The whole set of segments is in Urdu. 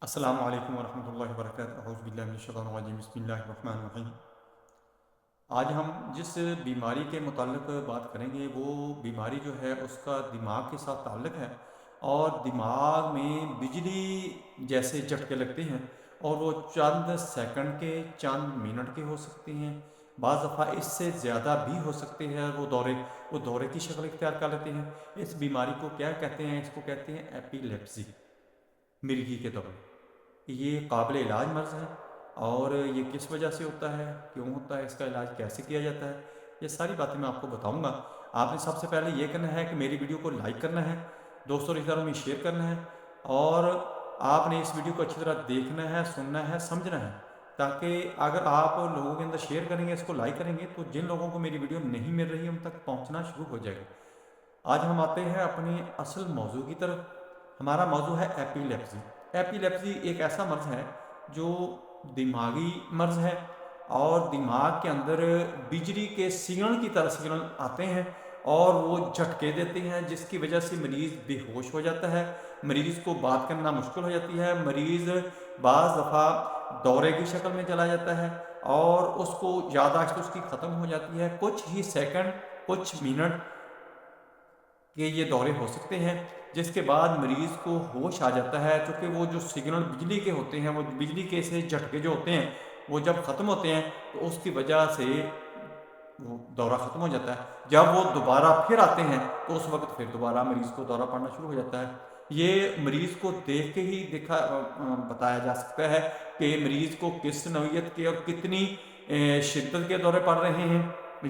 السلام علیکم ورحمۃ اللہ وبرکاتہ، اعوذ باللہ من الشیطان الرجیم، بسم اللہ الرحمن الرحیم۔ آج ہم جس بیماری کے متعلق بات کریں گے وہ بیماری جو ہے اس کا دماغ کے ساتھ تعلق ہے، اور دماغ میں بجلی جیسے جھٹکے لگتے ہیں، اور وہ چند سیکنڈ کے چند منٹ کے ہو سکتے ہیں، بعض دفعہ اس سے زیادہ بھی ہو سکتے ہیں، وہ دورے کی شکل اختیار کر لیتے ہیں۔ اس بیماری کو کیا کہتے ہیں؟ اس کو کہتے ہیں ایپیلیپسی، مرگی کے دورے۔ یہ قابل علاج مرض ہے، اور یہ کس وجہ سے ہوتا ہے، کیوں ہوتا ہے، اس کا علاج کیسے کیا جاتا ہے، یہ ساری باتیں میں آپ کو بتاؤں گا۔ آپ نے سب سے پہلے یہ کرنا ہے کہ میری ویڈیو کو لائک کرنا ہے، دوستوں رشتہ داروں میں شیئر کرنا ہے، اور آپ نے اس ویڈیو کو اچھی طرح دیکھنا ہے، سننا ہے، سمجھنا ہے، تاکہ اگر آپ لوگوں کے اندر شیئر کریں گے، اس کو لائک کریں گے، تو جن لوگوں کو میری ویڈیو نہیں مل رہی ان تک پہنچنا شروع ہو جائے گا۔ آج ہم آتے ہیں اپنے اصل موضوع کی طرف۔ ہمارا موضوع ہے ایپیلیپسی۔ ایپیلیپسی ایک ایسا مرض ہے جو دماغی مرض ہے، اور دماغ کے اندر بجلی کے سگنل کی طرح سگنل آتے ہیں، اور وہ جھٹکے دیتے ہیں، جس کی وجہ سے مریض بے ہوش ہو جاتا ہے، مریض کو بات کرنا مشکل ہو جاتی ہے، مریض بعض دفعہ دورے کی شکل میں چلا جاتا ہے، اور اس کو یادداشت اس کی ختم ہو جاتی ہے۔ کچھ ہی سیکنڈ، کچھ منٹ کہ یہ دورے ہو سکتے ہیں، جس کے بعد مریض کو ہوش آ جاتا ہے، چونکہ وہ جو سگنل بجلی کے ہوتے ہیں، وہ بجلی کے سے جھٹکے جو ہوتے ہیں، وہ جب ختم ہوتے ہیں تو اس کی وجہ سے وہ دورہ ختم ہو جاتا ہے۔ جب وہ دوبارہ پھر آتے ہیں تو اس وقت پھر دوبارہ مریض کو دورہ پڑنا شروع ہو جاتا ہے۔ یہ مریض کو دیکھ کے ہی بتایا جا سکتا ہے کہ مریض کو کس نوعیت کے اور کتنی شدت کے دورے پڑ رہے ہیں،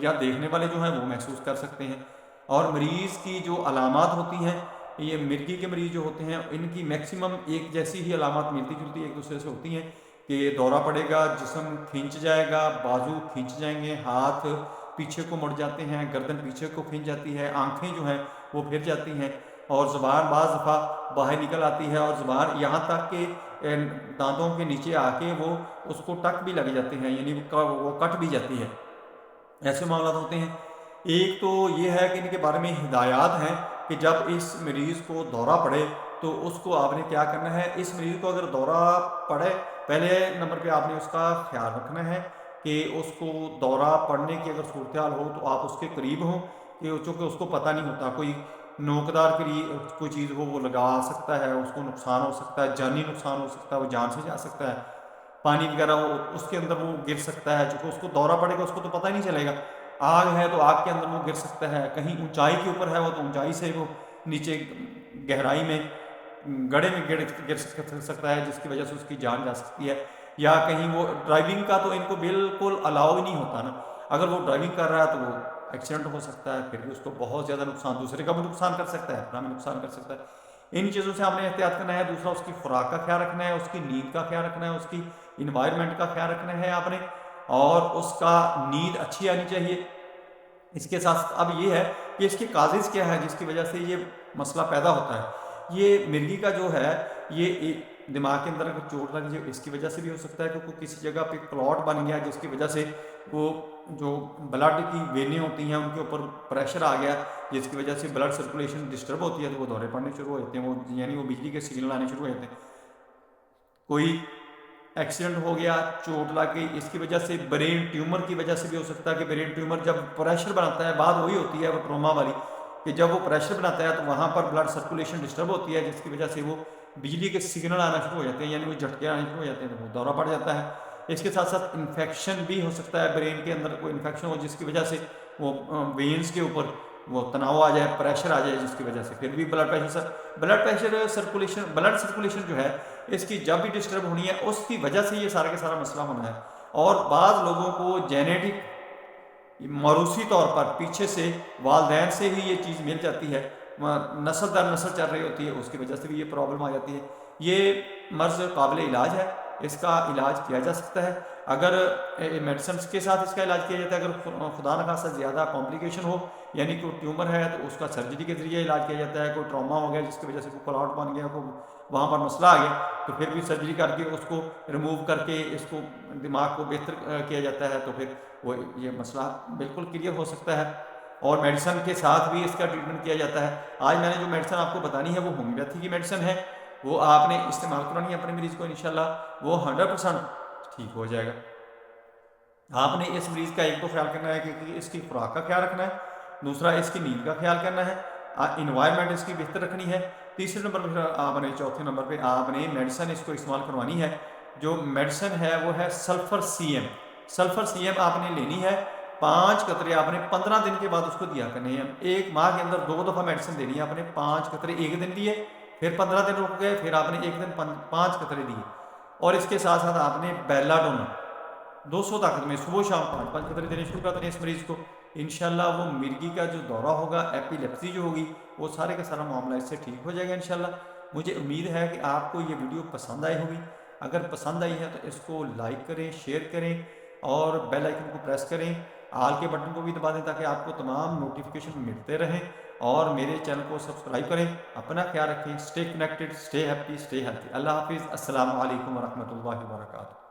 یا دیکھنے والے جو ہیں وہ محسوس کر سکتے ہیں۔ اور مریض کی جو علامات ہوتی ہیں، یہ مرگی کے مریض جو ہوتے ہیں ان کی میکسیمم ایک جیسی ہی علامات ملتی جلتی ایک دوسرے سے ہوتی ہیں، کہ دورہ پڑے گا، جسم کھینچ جائے گا، بازو کھینچ جائیں گے، ہاتھ پیچھے کو مڑ جاتے ہیں، گردن پیچھے کو کھینچ جاتی ہے، آنکھیں جو ہیں وہ پھر جاتی ہیں، اور زبان بعض دفعہ باہر نکل آتی ہے، اور زبان یہاں تک کہ دانتوں کے نیچے آ کے وہ اس کو ٹک بھی لگ جاتے ہیں، یعنی وہ کٹ بھی جاتی ہے۔ ایسے معاملات ہوتے ہیں۔ ایک تو یہ ہے کہ ان کے بارے میں ہدایات ہیں کہ جب اس مریض کو دورہ پڑے تو اس کو آپ نے کیا کرنا ہے۔ اس مریض کو اگر دورہ پڑے، پہلے نمبر پہ آپ نے اس کا خیال رکھنا ہے کہ اس کو دورہ پڑنے کی اگر صورتحال ہو تو آپ اس کے قریب ہوں، کہ چونکہ اس کو پتہ نہیں ہوتا، کوئی نوکدار کوئی چیز ہو وہ لگا سکتا ہے، اس کو نقصان ہو سکتا ہے، جانی نقصان ہو سکتا ہے، وہ جان سے جا سکتا ہے، پانی وغیرہ اس کے اندر وہ گر سکتا ہے، چونکہ اس کو دورہ پڑے گا اس کو تو پتہ ہی نہیں چلے گا۔ آگ ہے تو آگ کے اندر وہ گر سکتا ہے، کہیں اونچائی کے اوپر ہے وہ تو اونچائی سے وہ نیچے گہرائی میں گڑھے میں گر سکتا ہے، جس کی وجہ سے اس کی جان جا سکتی ہے۔ یا کہیں وہ ڈرائیونگ کا تو ان کو بالکل الاؤ ہی نہیں ہوتا نا، اگر وہ ڈرائیونگ کر رہا ہے تو وہ ایکسیڈنٹ ہو سکتا ہے، پھر بھی اس کو بہت زیادہ نقصان، دوسرے کا بھی نقصان کر سکتا ہے، اپنا بھی نقصان کر سکتا ہے۔ ان چیزوں سے ہم نے احتیاط کرنا ہے۔ دوسرا، اس کی خوراک کا خیال رکھنا ہے، اس کی نیند کا خیال رکھنا ہے، اس کی انوائرمنٹ کا خیال رکھنا ہے آپ نے، اور اس کا نیند اچھی آنی چاہیے۔ اس کے ساتھ اب یہ ہے کہ اس کی کازز کیا ہے جس کی وجہ سے یہ مسئلہ پیدا ہوتا ہے۔ یہ مرگی کا جو ہے، یہ دماغ کے اندر اگر چوٹ لگ جائے اس کی وجہ سے بھی ہو سکتا ہے، کیونکہ کسی جگہ پہ کلاٹ بن گیا جس کی وجہ سے وہ جو بلڈ کی وینیں ہوتی ہیں ان کے اوپر پریشر آ گیا، جس کی وجہ سے بلڈ سرکولیشن ڈسٹرب ہوتی ہے، تو وہ دورے پڑنے شروع ہو جاتے ہیں، وہ یعنی وہ بجلی کے سگنل آنے شروع ہو جاتے ہیں۔ کوئی ایکسیڈنٹ ہو گیا، چوٹ لگ گئی، اس کی وجہ سے برین ٹیومر کی وجہ سے بھی ہو سکتا ہے، کہ برین ٹیومر جب پریشر بناتا ہے، بات وہی ہوتی ہے وہ ٹروما والی، کہ جب وہ پریشر بناتا ہے تو وہاں پر بلڈ سرکولیشن ڈسٹرب ہوتی ہے، جس کی وجہ سے وہ بجلی کے سگنل آنا شروع ہو جاتے ہیں، یعنی وہ جھٹکے آنے شروع ہو جاتے ہیں، تو وہ دورہ پڑ جاتا ہے۔ اس کے ساتھ ساتھ انفیکشن بھی ہو سکتا ہے، برین کے اندر کوئی انفیکشن ہو جس کی وجہ سے وہ وینز کے اوپر وہ تناؤ آ جائے، پریشر آ جائے، جس کی وجہ سے پھر بھی بلڈ سرکولیشن جو ہے اس کی جب بھی ڈسٹرب ہونی ہے، اس کی وجہ سے یہ سارا کا سارا مسئلہ ہونا ہے۔ اور بعض لوگوں کو جینیٹک موروثی طور پر پیچھے سے والدین سے ہی یہ چیز مل جاتی ہے، نسل در نسل چل رہی ہوتی ہے، اس کی وجہ سے بھی یہ پرابلم آ جاتی ہے۔ یہ مرض قابل علاج ہے، اس کا علاج کیا جا سکتا ہے، اگر میڈیسنس کے ساتھ اس کا علاج کیا جاتا ہے۔ اگر خدا نخواستہ زیادہ کمپلیکیشن ہو، یعنی کوئی ٹیومر ہے، تو اس کا سرجری کے ذریعے علاج کیا جاتا ہے۔ کوئی ٹراما ہو گیا جس کی وجہ سے کوئی کلاٹ بن گیا، کوئی وہاں پر مسئلہ آ گیا، تو پھر بھی سرجری کر کے اس کو ریموو کر کے اس کو دماغ کو بہتر کیا جاتا ہے، تو پھر وہ یہ مسئلہ بالکل کلیئر ہو سکتا ہے۔ اور میڈیسن کے ساتھ بھی اس کا ٹریٹمنٹ کیا جاتا ہے۔ آج میں نے جو میڈیسن آپ کو بتانی ہے وہ ہومیوپیتھی کی میڈیسن ہے، وہ آپ نے استعمال کرانی ہے اپنے مریض کو، انشاءاللہ وہ 100% ٹھیک ہو جائے گا۔ آپ نے اس مریض کا ایک تو خیال کرنا ہے کہ اس کی خوراک کا خیال رکھنا ہے، دوسرا اس کی نیند کا خیال کرنا ہے، انوائرمنٹ اس کی بہتر رکھنی ہے، تیسرے نمبر پہ آپ نے چوتھے نمبر پہ آپ نے میڈیسن اس کو استعمال کروانی ہے۔ جو میڈیسن ہے وہ ہے sulphur C M. Sulphur C M آپ نے لینی ہے، 5 قطرے آپ نے 15 دن کے بعد اس کو دیا کرنے ہیں۔ ایک ماہ کے اندر 2 دفعہ میڈیسن دینی ہے آپ نے، 5 قطرے ایک دن دیے، پھر 15 دن رک گئے، پھر آپ نے ایک دن 5 قطرے دیے، اور اس کے ساتھ ساتھ آپ نے بیلا ڈونا 200 طاقت میں صبح شام 5 قطرے دینے شروع کر دیں اس مریض کو۔ انشاءاللہ وہ مرگی کا جو دورہ ہوگا، ایپیلیپسی جو ہوگی، وہ سارے کا سارا معاملہ اس سے ٹھیک ہو جائے گا انشاءاللہ۔ مجھے امید ہے کہ آپ کو یہ ویڈیو پسند آئی ہوگی۔ اگر پسند آئی ہے تو اس کو لائک کریں، شیئر کریں اور بیل آئیکن کو پریس کریں، آل کے بٹن کو بھی دبا دیں تاکہ آپ کو تمام نوٹیفیکیشن ملتے رہیں، اور میرے چینل کو سبسکرائب کریں۔ اپنا خیال رکھیں، stay connected, stay happy, stay healthy. اللہ حافظ، السلام علیکم ورحمۃ اللہ وبرکاتہ۔